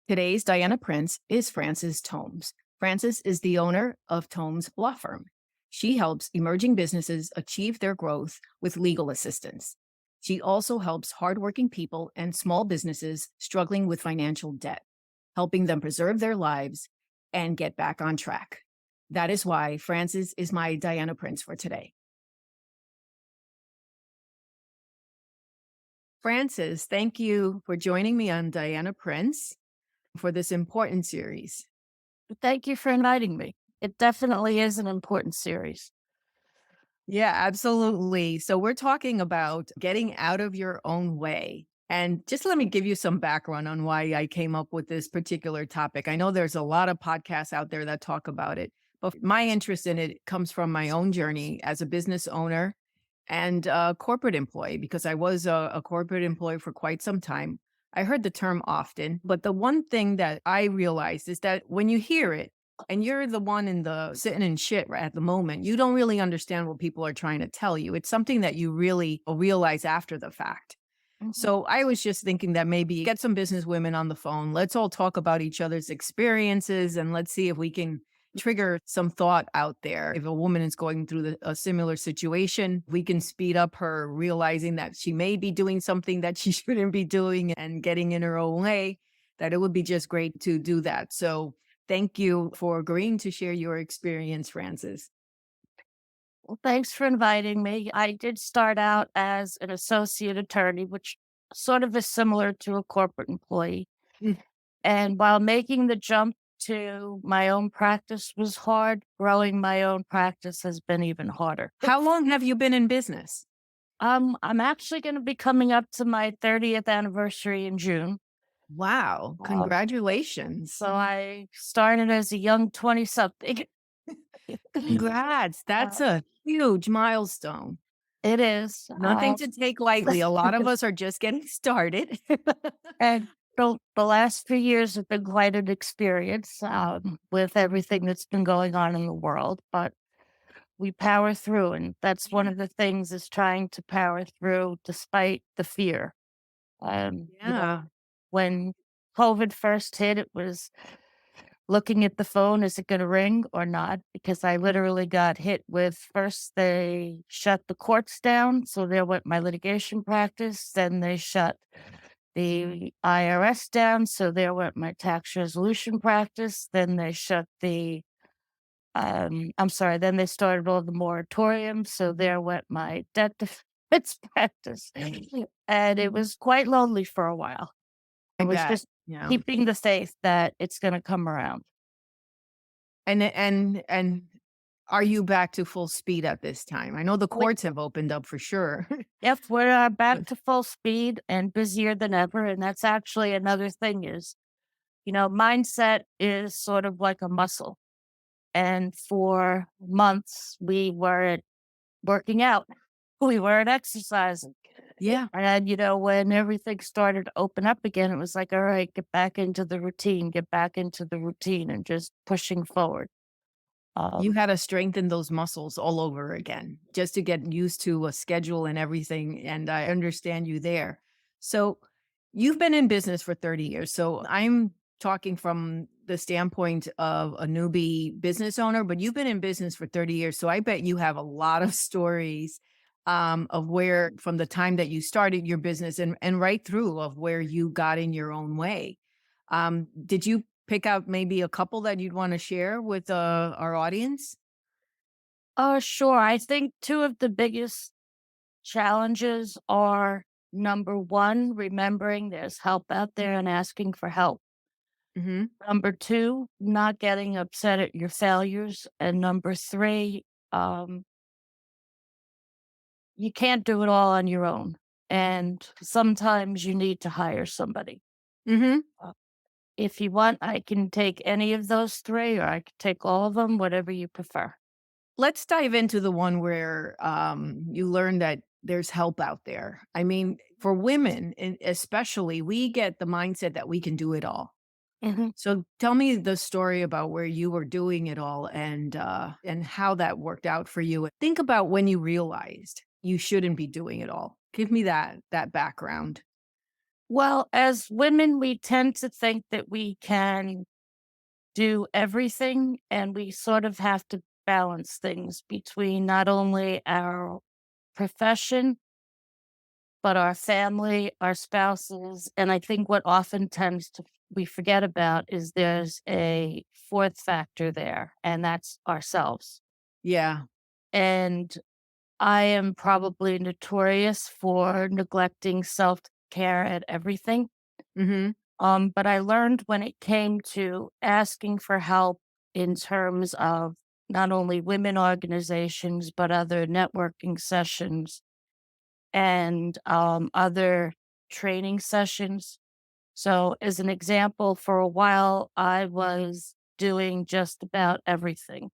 Today's Diana Prince is Frances Tomes. Frances is the owner of Tomes Law Firm. She helps emerging businesses achieve their growth with legal assistance. She also helps hardworking people and small businesses struggling with financial debt, helping them preserve their lives and get back on track. That is why Frances is my Diana Prince for today. Frances, thank you for joining me on Diana Prince for this important series. Thank you for inviting me. It definitely is an important series. Yeah, absolutely. So we're talking about getting out of your own way. And just let me give you some background on why I came up with this particular topic. I know there's a lot of podcasts out there that talk about it, but my interest in it comes from my own journey as a business owner and a corporate employee, because I was a corporate employee for quite some time. I heard the term often, but the one thing that I realized is that when you hear it, and you're the one in the sitting in shit right at the moment, you don't really understand what people are trying to tell you. It's something that you really realize after the fact. Mhm. So I was just thinking that maybe get some business women on the phone. Let's all talk about each other's experiences and let's see if we can trigger some thought out there. If a woman is going through a similar situation, we can speed up her realizing that she may be doing something that she shouldn't be doing and getting in her own way, that it would be just great to do that. So thank you for agreeing to share your experience, Francis. Well, thanks for inviting me. I did start out as an associate attorney, which sort of is similar to a corporate employee. Mm. And while making the jump to my own practice was hard, growing my own practice has been even harder. How long have you been in business? I'm actually going to be coming up to my 30th anniversary in June. Wow, Um, congratulations. so I started as a young 20 something. Congrats. That's a huge milestone. It is. Nothing to take lightly. A lot of us are just getting started. And the last few years have been quite an experience with everything that's been going on in the world, but we power through. And that's one Yeah. of the things is trying to power through despite the fear. Yeah. When COVID first hit, it was looking at the phone, is it going to ring or not? Because I literally got hit with first they shut the courts down. So there went my litigation practice. Then they shut the IRS down. So there went my tax resolution practice. Then they shut I'm sorry, then they started all the moratoriums. So there went my debt defense practice. And it was quite lonely for a while. I I was bet. just Yeah. keeping the faith that it's going to come around. And are you back to full speed at this time? I know the We courts have opened up for sure. Yep, we're, back to full speed and busier than ever, and that's actually another thing is, mindset is sort of like a muscle, and for months, we weren't working out, we weren't exercising, Yeah. and, when everything started to open up again, it was like, "Alright, get back into the routine," and just pushing forward. You Um had to strengthen those muscles all over again just to get used to a schedule and everything. And I understand you there. So you've been in business for 30 years. So I'm talking from the standpoint of a newbie business owner, but you've been in business for 30 years. So I bet you have a lot of stories of where from the time that you started your business and right through of where you got in your own way. Did you pick out maybe a couple that you'd wanna share with, our audience? Oh, sure, I think 2 of the biggest challenges are number 1, remembering there's help out there and asking for help. Mhm. Number 2, not getting upset at your failures. And number 3, um, you can't do it all on your own. And sometimes you need to hire somebody. Mhm. Uh, if you want, I can take any of those 3, or I can take all of them, whatever you prefer. Let's dive into the one where, you learn that there's help out there. I mean, for women, especially, we get the mindset that we can do it all. Mhm. So tell me the story about where you were doing it all and how that worked out for you. Think about when you realized you shouldn't be doing it all. Give me that background. Well, as women, we tend to think that we can do everything, and we sort of have to balance things between not only our profession, but our family, our spouses. And I think what often tends to we forget about is there's a fourth factor there, and that's ourselves. Yeah. And I am probably notorious for neglecting self care at everything. Mhm. But I learned when it came to asking for help in terms of not only women organizations, but other networking sessions and other training sessions. So, as an example, for a while, I was doing just about everything.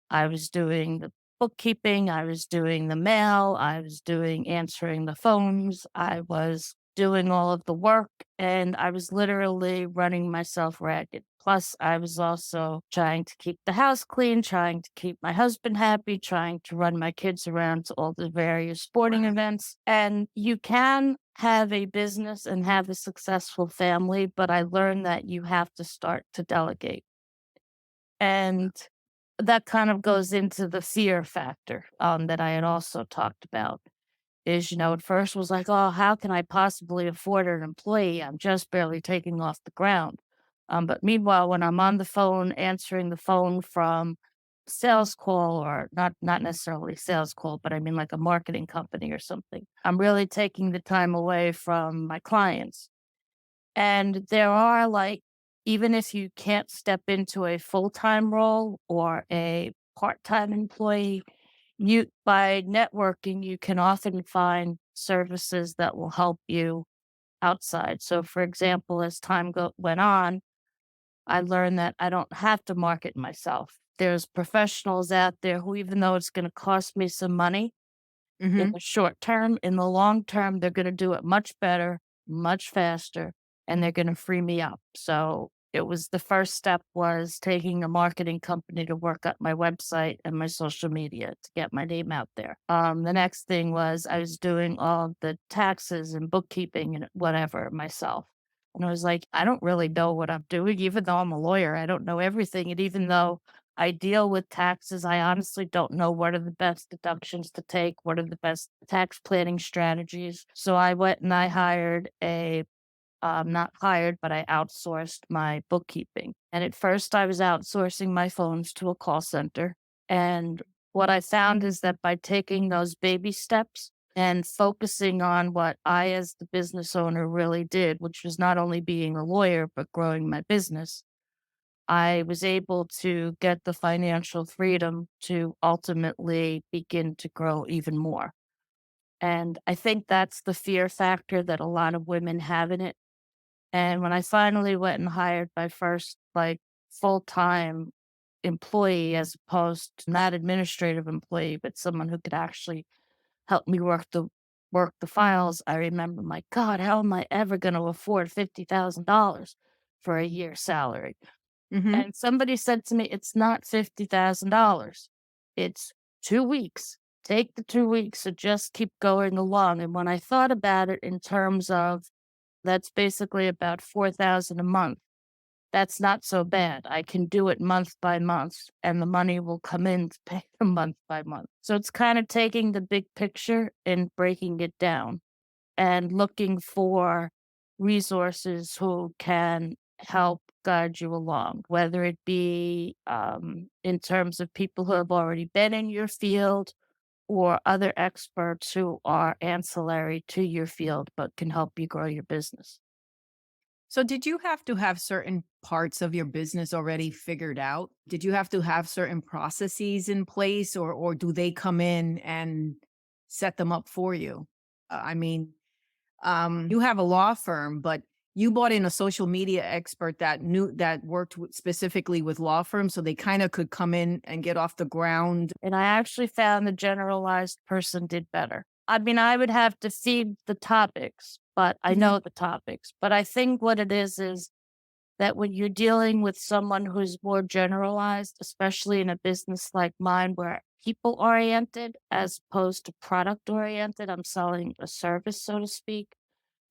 I was doing the bookkeeping, I was doing the mail, I was doing answering the phones, I was doing all of the work, and I was literally running myself ragged. Plus, I was also trying to keep the house clean, trying to keep my husband happy, trying to run my kids around to all the various sporting events. And you can have a business and have a successful family, but I learned that you have to start to delegate. And that kind of goes into the fear factor, that I had also talked about is, at first was like, "Oh, how can I possibly afford an employee? I'm just barely taking off the ground." But meanwhile, when I'm on the phone answering the phone from sales call or not necessarily sales call, but I mean like a marketing company or something, I'm really taking the time away from my clients. And there are like, even if you can't step into a full-time role or a part-time employee, by networking, you can often find services that will help you outside. So, for example, as went on, I learned that I don't have to market myself. There's professionals out there who, even though it's going to cost me some money, in Mhm. the short term, in the long term, they're gonna do it much better, much faster, and they're gonna free me up. So, it was the first step was taking a marketing company to work up my website and my social media to get my name out there. The next thing was I was doing all the taxes and bookkeeping and whatever myself. And I was like, I don't really know what I'm doing, even though I'm a lawyer, I don't know everything. And even though I deal with taxes. I honestly don't know what are the best deductions to take, what are the best tax planning strategies. So I went and I hired not hired, but I outsourced my bookkeeping. And at first, I was outsourcing my phones to a call center. And what I found is that by taking those baby steps and focusing on what I, as the business owner, really did, which was not only being a lawyer, but growing my business, I was able to get the financial freedom to ultimately begin to grow even more. And I think that's the fear factor that a lot of women have in it. And when I finally went and hired my first like full-time employee as opposed to not administrative employee, but someone who could actually help me work the files, I remember my God, how am I ever going to afford $50,000 for a year's salary? Mhm. And somebody said to me, "It's not $50,000. It's 2 weeks. Take the 2 weeks and just keep going along." And when I thought about it in terms of that's basically about 4,000 a month, that's not so bad. I can do it month by month, and the money will come in to pay the month by month. So it's kinda taking the big picture and breaking it down and looking for resources who can help guide you along, whether it be in terms of people who have already been in your field or other experts who are ancillary to your field but can help you grow your business. So did you have to have certain parts of your business already figured out? Did you have to have certain processes in place or do they come in and set them up for you? I mean, you have a law firm, but you brought in a social media expert that worked specifically with law firms so they kind of could come in and get off the ground. And I actually found the generalized person did better. I mean, I would have to feed the topics, but I know the topics. But I think what it is that when you're dealing with someone who's more generalized, especially in a business like mine where people oriented as opposed to product oriented, I'm selling a service, so to speak.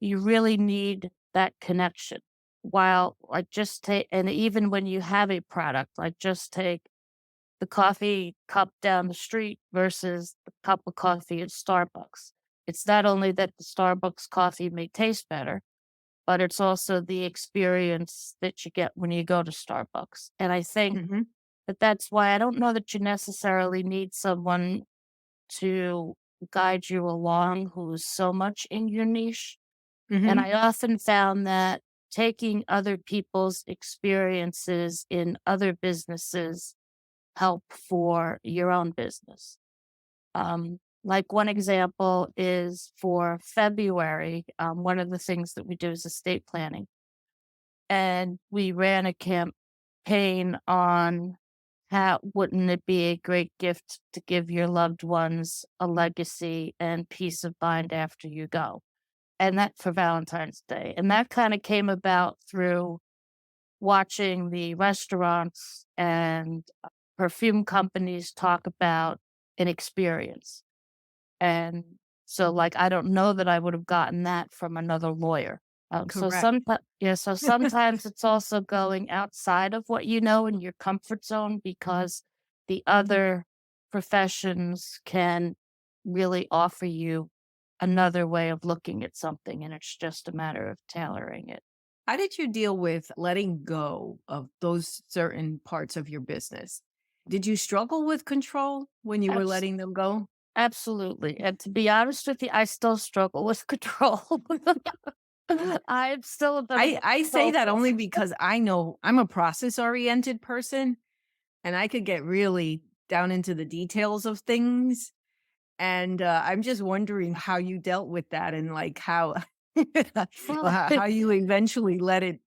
you really need that connection. While, like, just take, and even when you have a product, like, just take the coffee cup down the street versus the cup of coffee at Starbucks. It's not only that the Starbucks coffee may taste better, but it's also the experience that you get when you go to Starbucks. And I think Mhm. that that's why I don't know that you necessarily need someone to guide you along who's so much in your niche. And Mhm. I often found that taking other people's experiences in other businesses help for your own business. Like one example is for February, one of the things that we do is estate planning. And we ran a campaign on how wouldn't it be a great gift to give your loved ones a legacy and peace of mind after you go? And that for Valentine's Day. And that kind of came about through watching the restaurants and perfume companies talk about an experience. And so, like, I don't know that I would have gotten that from another lawyer. So Correct. so sometimes it's also going outside of what you know in your comfort zone because the other professions can really offer you another way of looking at something, and it's just a matter of tailoring it. How did you deal with letting go of those certain parts of your business? Did you struggle with control when you were Abs- letting them go? Absolutely. And to be honest with you, I still struggle with control. I'm still a bit of a I say control that freak. only because I know I'm a process-oriented person, and I could get really down into the details of things, and, I'm just wondering how you dealt with that and, like, how Well, well, how you eventually let it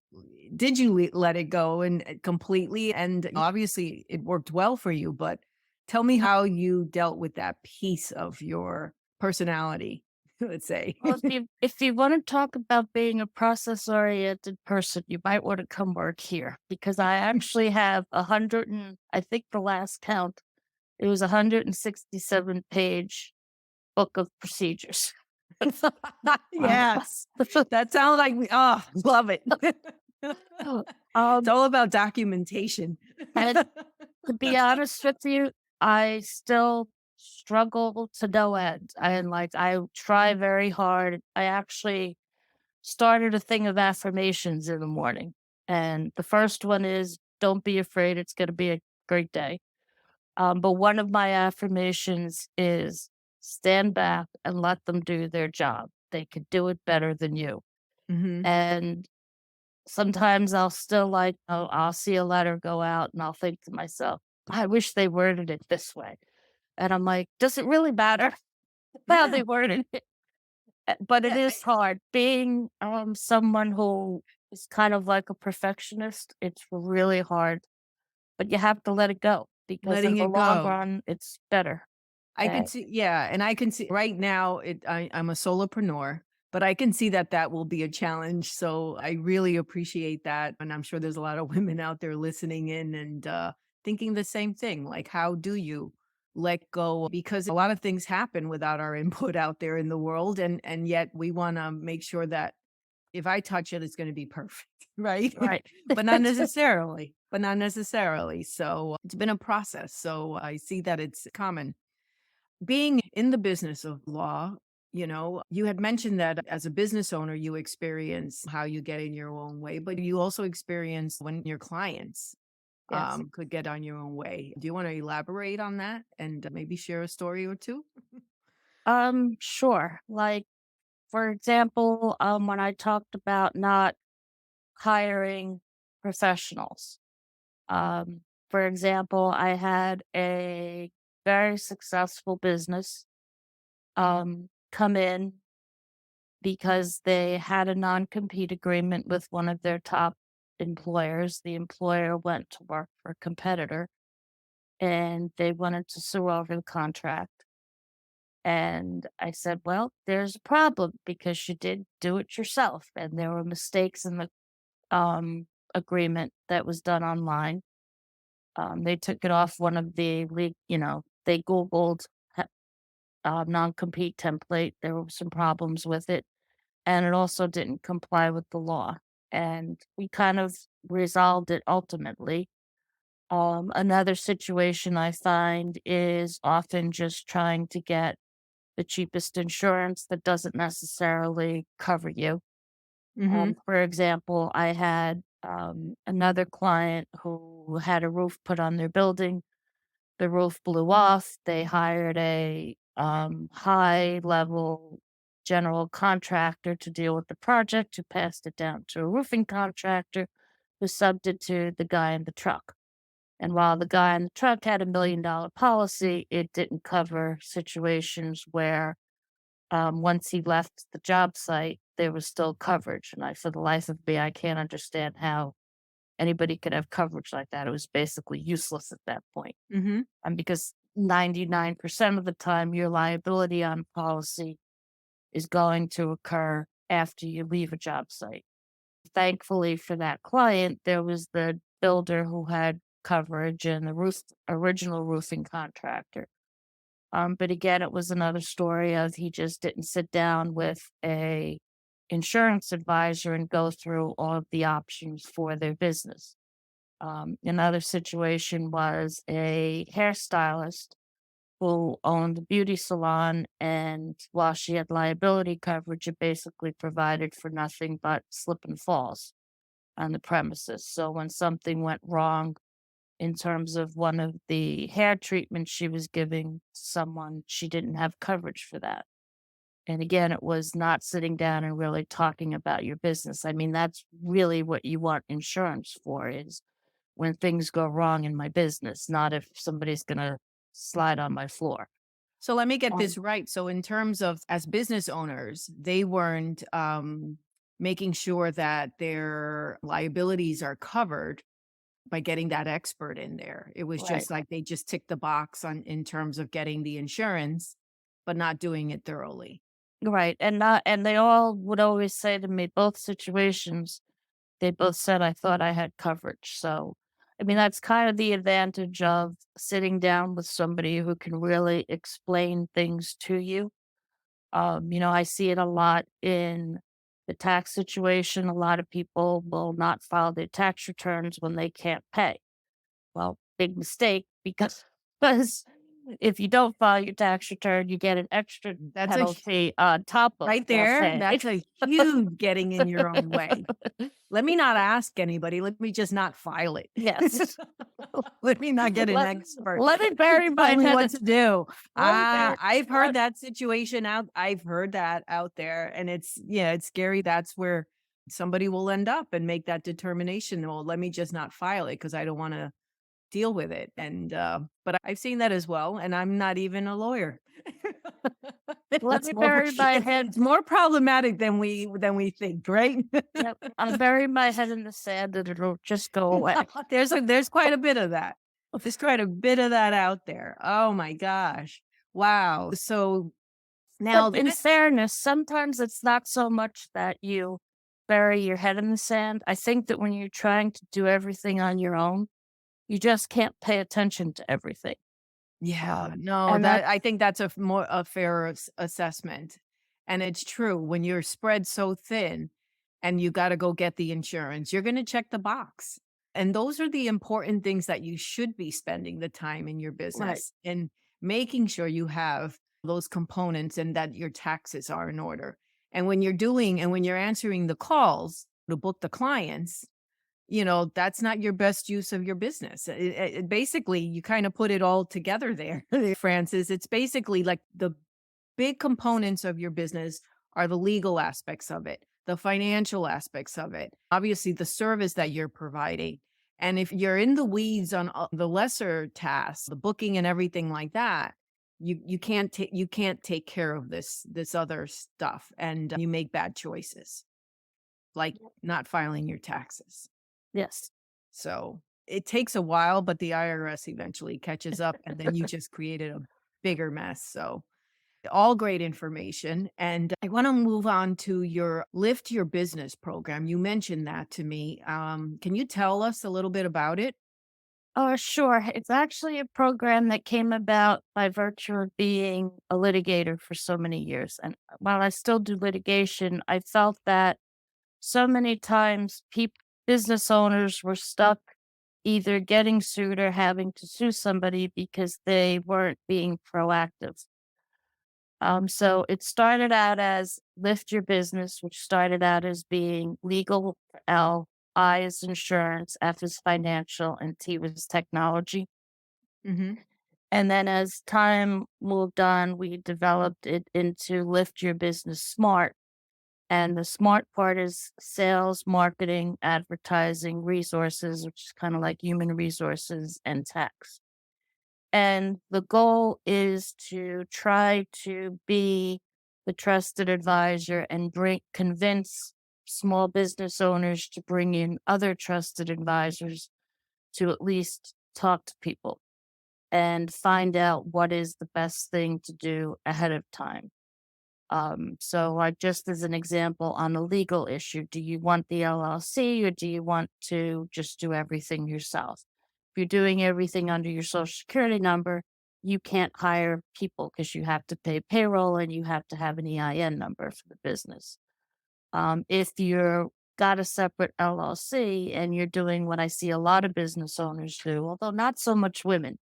did you let it go and completely? And obviously, it worked well for you, but tell me how you dealt with that piece of your personality, let's say. well, if you want to talk about being a process oriented person, you might want to come work here because I actually have 100 and I think the last count, it was 167-page book of procedures. Yes. That sounds like me love it. It's um, all about documentation. and to be honest with you, I still struggle to no end. And like I try very hard. I actually started a thing of affirmations in the morning. And the first one is don't be afraid, it's gonna be a great day. But one of my affirmations is stand back and let them do their job. They could do it better than you. Mhm. And sometimes I'll still like, oh, I'll see a letter go out and I'll think to myself, I wish they worded it this way. And I'm like, does it really matter how Yeah. they worded it? But it Yeah, is hard being someone who is kind of like a perfectionist. It's really hard, but you have to let it go because in letting the it long go. run, it's better. I Uh, could see yeah, and I can see right now I'm a solopreneur, but I can see that that will be a challenge, so I really appreciate that, and I'm sure there's a lot of women out there listening in and, thinking the same thing, like, how do you let go? Because a lot of things happen without our input out there in the world, and yet we wanna make sure that if I touch it, it's gonna be perfect, right? right. But not necessarily, so it's been a process, so I see that it's common. Being in the business of law, you had mentioned that as a business owner, you experience how you get in your own way, but you also experience when your clients Yes. could get on your own way. Do you want to elaborate on that and maybe share a story or two? Sure. Like for example, when I talked about not hiring professionals. For example, I had a very successful business come in because they had a non-compete agreement with one of their top employers. The employer went to work for a competitor and they wanted to sue over the contract. And I said, well, there's a problem because you did do it yourself. And there were mistakes in the agreement that was done online. They took it off one of the they Googled non compete template. There were some problems with it. and it also didn't comply with the law. And we kind of resolved it ultimately. Another situation I find is often just trying to get the cheapest insurance that doesn't necessarily cover you. Mhm. For example, I had another client who had a roof put on their building. The roof blew off. They hired a high level general contractor to deal with the project, who passed it down to a roofing contractor who subbed it to the guy in the truck. And while the guy in the truck had $1 million policy, it didn't cover situations where once he left the job site, there was still coverage. And for the life of me, I can't understand how anybody could have coverage like that. It was basically useless at that point. Mhm. Because 99% of the time, your liability on policy is going to occur after you leave a job site. Thankfully for that client, there was the builder who had coverage and the original roofing contractor. But again, it was another story of he just didn't sit down with a insurance advisor and go through all of the options for their business. Another situation was a hairstylist who owned a beauty salon, and while she had liability coverage, it basically provided for nothing but slip and falls on the premises. So when something went wrong in terms of one of the hair treatments she was giving someone, she didn't have coverage for that. And again, it was not sitting down and really talking about your business. I mean, that's really what you want insurance for, is when things go wrong in my business, not if somebody's gonna slide on my floor. So let me get Um, this right. So in terms of as business owners, they weren't making sure that their liabilities are covered by getting that expert in there. It was right, just like they just ticked the box on in terms of getting the insurance, but not doing it thoroughly. right, and they all would always say to me, both situations, they both said I thought I had coverage. So, I mean, that's kind of the advantage of sitting down with somebody who can really explain things to you. I see it a lot in the tax situation. A lot of people will not file their tax returns when they can't pay. Well, big mistake, because if you don't file your tax return, you get an extra That's a penalty on top of right not there. paying. That's a huge getting in your own way. Let me not ask anybody. Let me just not file it. Yes. Let me not get an Let expert let me to bury my tell me head what in to do. let me bury I've heard let that situation out. I've heard that out there. And it's, yeah, it's scary. That's where somebody will end up and make that determination. Well, let me just not file it because I don't want to deal with it. And, but I've seen that as well. And I'm not even a lawyer. let It's me more, bury my head. it's more problematic than we think, right? Yep, I'll bury my head in the sand and it'll just go away. There's quite a bit of that. There's quite a bit of that out there. Oh my gosh. Wow. So But now in that fairness, sometimes it's not so much that you bury your head in the sand. I think that when you're trying to do everything on your own, you just can't pay attention to everything. yeah, no, And that that I think that's more a fair assessment. And it's true when you're spread so thin and you got to go get the insurance, you're going to check the box. And those are the important things that you should be spending the time in your right, business and making sure you have those components and that your taxes are in order. And when you're doing and when you're answering the calls to book the clients, that's not your best use of your business. Basically, you kind of put it all together there, Francis. It's basically like the big components of your business are the legal aspects of it, the financial aspects of it, obviously, the service that you're providing. And if you're in the weeds on the lesser tasks, the booking and everything like that, you can't take care of this other stuff, and you make bad choices, like not filing your taxes. yes. So it takes a while, but the IRS eventually catches up and then you just created a bigger mess. So all great information. And I want to move on to your Lift Your Business program. You mentioned that to me. Can you tell us a little bit about it? Sure. It's actually a program that came about by virtue of being a litigator for so many years. And while I still do litigation, I felt that so many times business owners were stuck either getting sued or having to sue somebody because they weren't being proactive. So it started out as Lift Your Business, which started out as being legal for L, I is insurance, F is financial, and T was technology. Hmm. And then as time moved on, we developed it into Lift Your Business Smart. And the smart part is sales, marketing, advertising, resources, which is kind of like human resources and tax. And the goal is to try to be the trusted advisor and convince small business owners to bring in other trusted advisors to at least talk to people and find out what is the best thing to do ahead of time. So like just as an example on a legal issue, do you want the LLC or do you want to just do everything yourself? If you're doing everything under your social security number, you can't hire people because you have to pay payroll and you have to have an EIN number for the business. If you're got a separate LLC and you're doing what I see a lot of business owners do, although not so much women,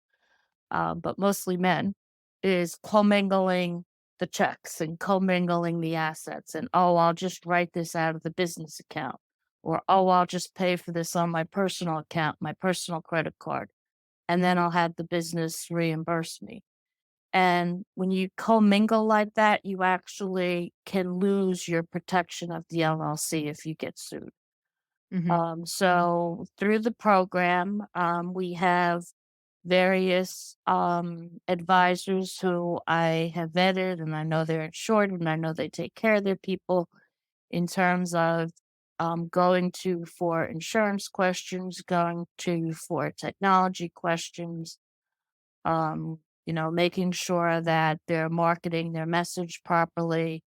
but mostly men, is commingling the checks and commingling the assets. And, oh, I'll just write this out of the business account. Or, oh, I'll just pay for this on my personal account, my personal credit card. And then I'll have the business reimburse me. And when you commingle like that, you actually can lose your protection of the LLC if you get sued. Hmm. So through the program, we have various advisors who I have vetted and I know they're insured and I know they take care of their people in terms of going to for insurance questions, going to for technology questions, making sure that they're marketing their message properly,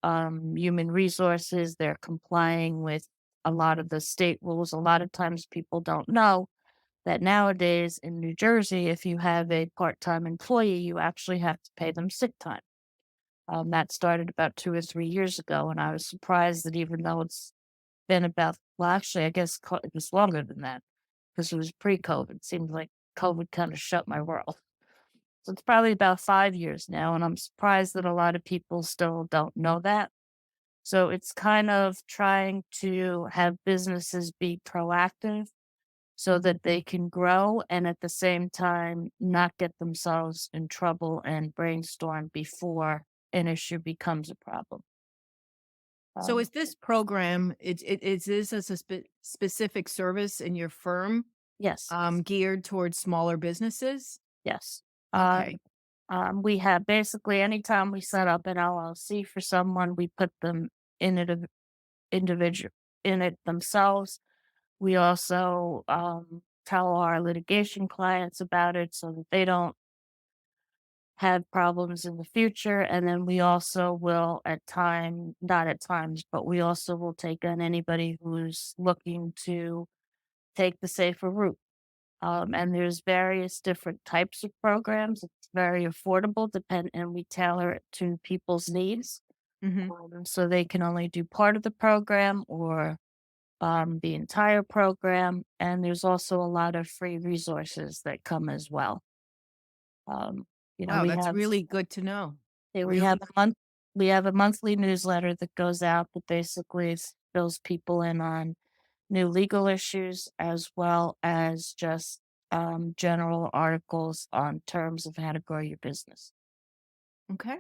human resources, they're complying with a lot of the state rules. A lot of times people don't know that nowadays in New Jersey, if you have a part-time employee, you actually have to pay them sick time. That started about 2 or 3 years ago, and I was surprised that even though it's been about, well, actually, I guess it was longer than that because it was pre-COVID. It seemed like COVID kind of shut my world. So it's probably about 5 years now, and I'm surprised that a lot of people still don't know that. So it's kind of trying to have businesses be proactive so that they can grow and at the same time not get themselves in trouble and brainstorm before an issue becomes a problem. So Um, is this program, is this as a specific service in your firm, yes, geared towards smaller businesses? yes. Uh, Okay. we have basically anytime we set up an LLC for someone, we put them in it individual in it themselves. We also tell our litigation clients about it so that they don't have problems in the future. And then we also will not at times, but we also will take on anybody who's looking to take the safer route. And there's various different types of programs. It's very affordable, and we tailor it to people's needs. Mhm. So they can only do part of the program or the entire program. And there's also a lot of free resources that come as well. Um, Wow, we that's have really good to know. Yeah, Really good. we have a monthly newsletter that goes out that basically fills people in on new legal issues as well as just general articles on terms of how to grow your business. Okay.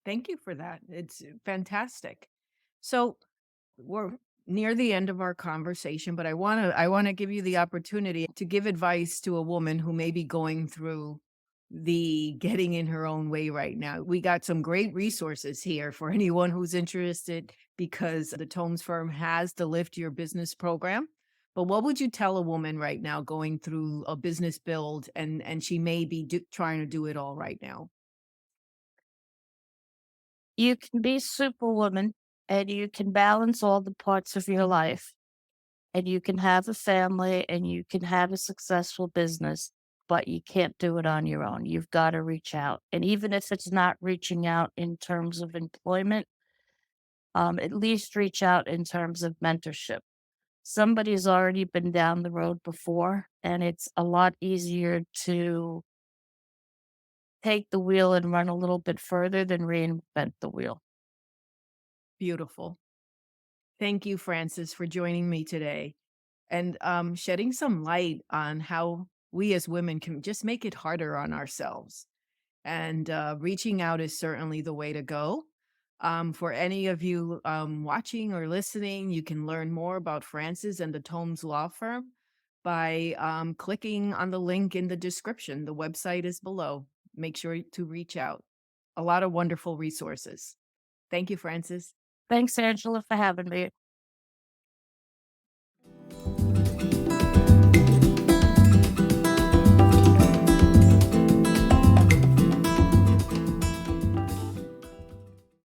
Thank you for that. It's fantastic. So we're near the end of our conversation, but I want to give you the opportunity to give advice to a woman who may be going through the getting in her own way right now. We got some great resources here for anyone who's interested because the Tomes firm has the Lift Your Business program. But what would you tell a woman right now going through a business build and she may be trying to do it all right now? You can be superwoman and you can balance all the parts of your life. and you can have a family and you can have a successful business, but you can't do it on your own. You've got to reach out. And even if it's not reaching out in terms of employment, at least reach out in terms of mentorship. Somebody's already been down the road before, and it's a lot easier to take the wheel and run a little bit further than reinvent the wheel. Beautiful. Thank you, Francis, for joining me today and shedding some light on how we as women can just make it harder on ourselves. And reaching out is certainly the way to go. For any of you watching or listening, you can learn more about Francis and the Tomes Law Firm by clicking on the link in the description. The website is below. Make sure to reach out. A lot of wonderful resources. Thank you, Francis. Thanks, Angela, for having me.